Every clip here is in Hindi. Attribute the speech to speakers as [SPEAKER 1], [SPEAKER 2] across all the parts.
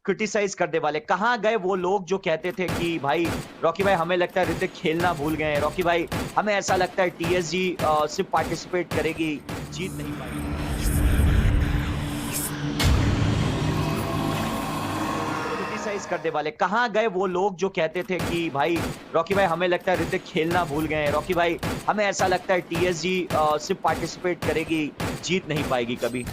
[SPEAKER 1] क्रिटिसाइज करने वाले। कहाँ गए वो लोग जो कहते थे कि भाई रॉकी भाई हमें लगता है ऋतिक खेलना भूल गए हैं, रॉकी भाई हमें ऐसा लगता है टीएसजी सिर्फ पार्टिसिपेट करेगी, जीत नहीं पाएगी। क्रिटिसाइज करने वाले। कहाँ गए वो लोग जो कहते थे कि भाई रॉकी भाई हमें लगता है ऋतिक खेलना भूल गए हैं, रॉकी भाई हमें ऐसा लगता है टीएसजी सिर्फ पार्टिसिपेट करेगी, जीत नहीं पाएगी कभी।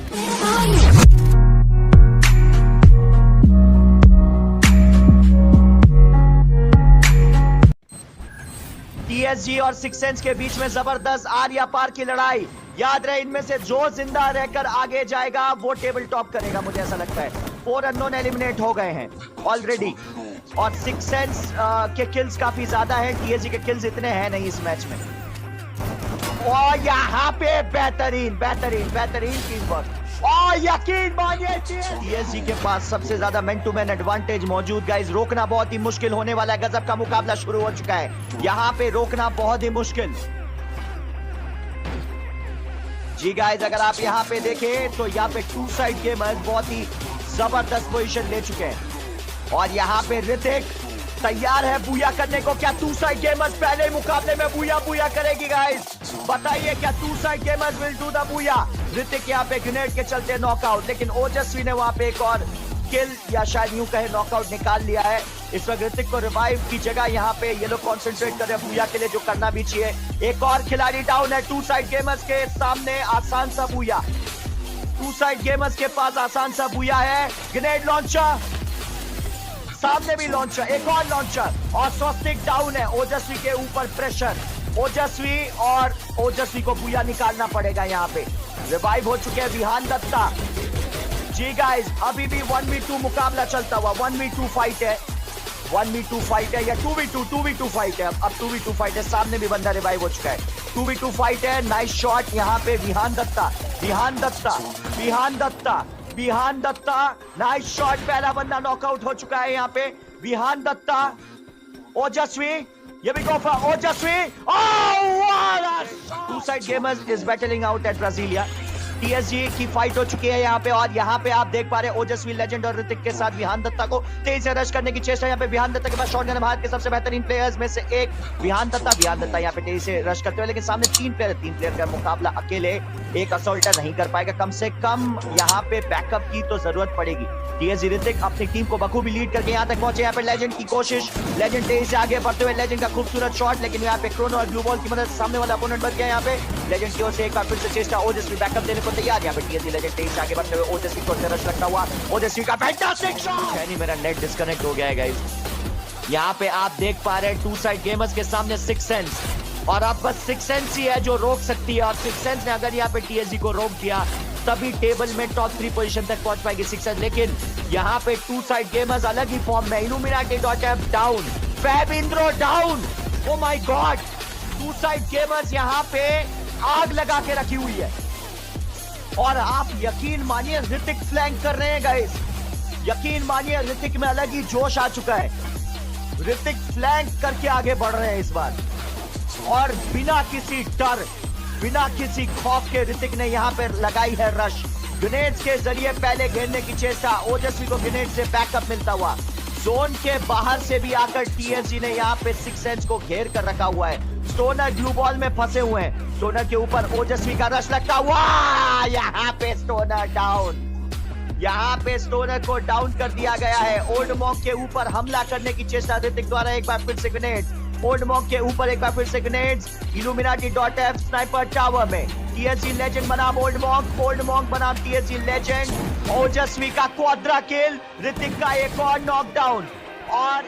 [SPEAKER 1] टीएसजी और सिक्स सेंस के बीच में जबरदस्त आर या पार की लड़ाई। याद रहे इनमें से जो जिंदा रहकर आगे जाएगा वो टेबल टॉप करेगा, मुझे ऐसा लगता है। 4 अननोन एलिमिनेट हो गए हैं ऑलरेडी और सिक्स सेंस के किल्स काफी ज्यादा है, टीएसजी के किल्स इतने हैं नहीं इस मैच में। और यहाँ पे बेहतरीन बेहतरीन बेहतरीन टीम वर्क और यकीन मानिए टीएसजी के पास सबसे ज्यादा मैन टू मैन एडवांटेज मौजूद। गाइस रोकना बहुत ही मुश्किल होने वाला है, गजब का मुकाबला शुरू हो चुका है, यहाँ पे रोकना बहुत ही मुश्किल। जी गाइस अगर आप यहाँ पे देखें तो यहाँ पे टू साइड गेमर्स बहुत ही जबरदस्त पोजीशन ले चुके हैं और यहाँ पे ऋतिक तैयार है बूया करने को। क्या टू साइड गेमर्स पहले मुकाबले में बूया बूया करेगी गाइस? बताइए क्या two side gamers will do the booyah? Hrithik यहाँ पे ग्रेनेड के चलते नॉकआउट, लेकिन ओजस्वी ने वहां पे एक और किल या शायद यूं कहे नॉकआउट निकाल लिया है। इस वक्त ऋतिक को रिवाइव की जगह यहाँ पे ये लोग कॉन्सेंट्रेट कर रहे हैं बूया के लिए, जो करना भी चाहिए। एक और खिलाड़ी डाउन है टू साइड गेमर्स के सामने, आसान सा बूया। टू साइड गेमर्स के पास आसान सा बूया है। ग्रेनेड लॉन्चर सामने भी लॉन्चर, एक और लॉन्चर और स्वस्तिक डाउन है। ओजस्वी के ऊपर प्रेशर, ओजस्वी और ओजस्वी को बूया निकालना पड़ेगा। यहाँ पे रिवाइव हो चुके हैं विहान दत्ता। जी गाइस अभी भी 1v2 मुकाबला चलता हुआ, 1v2 फाइट है, 1v2 फाइट है या 2v2 फाइट है। अब 2v2 फाइट है, सामने भी बंदा रिवाइव हो चुका है। 2v2 फाइट है, नाइस शॉट यहाँ पे विहान दत्ता, विहान दत्ता, विहान दत्ता, विहान दत्ता, नाइस शॉट। पहला बंदा नॉकआउट हो चुका है यहाँ पे विहान दत्ता। ओजस्वी, ये भी go for Ojaswi. Two side gamers is battling out at Brasilia. TSG की फाइट हो चुकी है यहाँ पे और यहाँ पे आप देख पा रहे हैं ओजस्वी लेजेंड और ऋतिक के साथ विहान दत्ता को तेज से रश करने की चेष्टा। यहाँ पे विहान दत्ता के पास शॉटगन है, भारत के सबसे बेहतरीन प्लेयर्स में से एक विहान दत्ता यहाँ पे तेजी से रश करते हुए, लेकिन सामने 3 प्लेयर का मुकाबला, अकेले एक असॉल्टर नहीं कर पाएगा। कम से कम यहाँ पे बैकअप की तो जरूरत पड़ेगी। टीएसजी ऋतिक अपनी टीम को बखूबी लीड करके यहाँ तक पहुंचे। यहाँ पे लेजेंड की कोशिश, लेजेंड तेजी से आगे बढ़ते हुए, लेजेंड का खूबसूरत शॉट, लेकिन यहाँ पे क्रोनो और ब्लू बॉल की मदद सामने वाला अपोनेंट बच गया। यहाँ पे लेजेंड की ओर से एक बार फिर से चेष्टा, ओजस्वी बैकअप देने को तैयार। यहाँ पे टीएसजी लेजेंड तेजी से आगे बढ़ते हुए, ओजस्वी को रश लगता हुआ, ओजस्वी का फैंटास्टिक शॉट। नहीं मेरा नेट डिस्कनेक्ट हो गया है गाइस। यहाँ पे आप देख पा रहे हैं टू साइड गेमर्स के सामने सिक्स सेंस, और अब बस सिक्स सेंस ही है जो रोक सकती है, और सिक्स सेंस ने अगर यहाँ पे टीएसजी को रोक दिया तभी टेबल में टॉप 3 पोजीशन तक पहुंच पाएगी सिक्स सेंस। लेकिन यहाँ पे टू साइड गेमर्स अलग ही फॉर्म में। इल्यूमिनाटी.एफ डाउन, फैब इंद्रो down, oh my god. Two side gamers यहाँ पे आग लगा के रखी हुई है और आप यकीन मानिए ऋतिक फ्लैंक कर रहे हैं गाइस, यकीन मानिए ऋतिक में अलग ही जोश आ चुका है। ऋतिक फ्लैंक करके आगे बढ़ रहे हैं इस बार और बिना किसी डर, बिना किसी खौफ के ऋतिक ने यहाँ पे लगाई है रश। ग्रेनेड्स के जरिए पहले घेरने की चेष्टा, ओजस्वी को ग्रेनेड से बैकअप मिलता हुआ। जोन के बाहर से भी आकर टीएसजी ने यहाँ पे सिक्स सेंस को घेर कर रखा हुआ है। स्टोनर ग्लू बॉल में फंसे हुए हैं, स्टोनर के ऊपर ओजस्वी का रश लगता हुआ। यहाँ पे स्टोनर डाउन, यहाँ पे स्टोनर को डाउन कर दिया गया है। ओल्ड मॉन्क के ऊपर हमला करने की चेष्टा ऋतिक द्वारा, एक बार फिर से ग्रेनेड ओल्ड मॉन्क के ऊपर, एक बार फिर से ग्रेनेड्स। इल्यूमिनाटी.एफ स्नाइपर टावर में टीएसजी लेजेंड बनाम ओल्ड मॉन्क बनाम टीएसजी लेजेंड। ओजस्वी का क्वाड्रा किल, ऋतिक का एक और नॉकडाउन और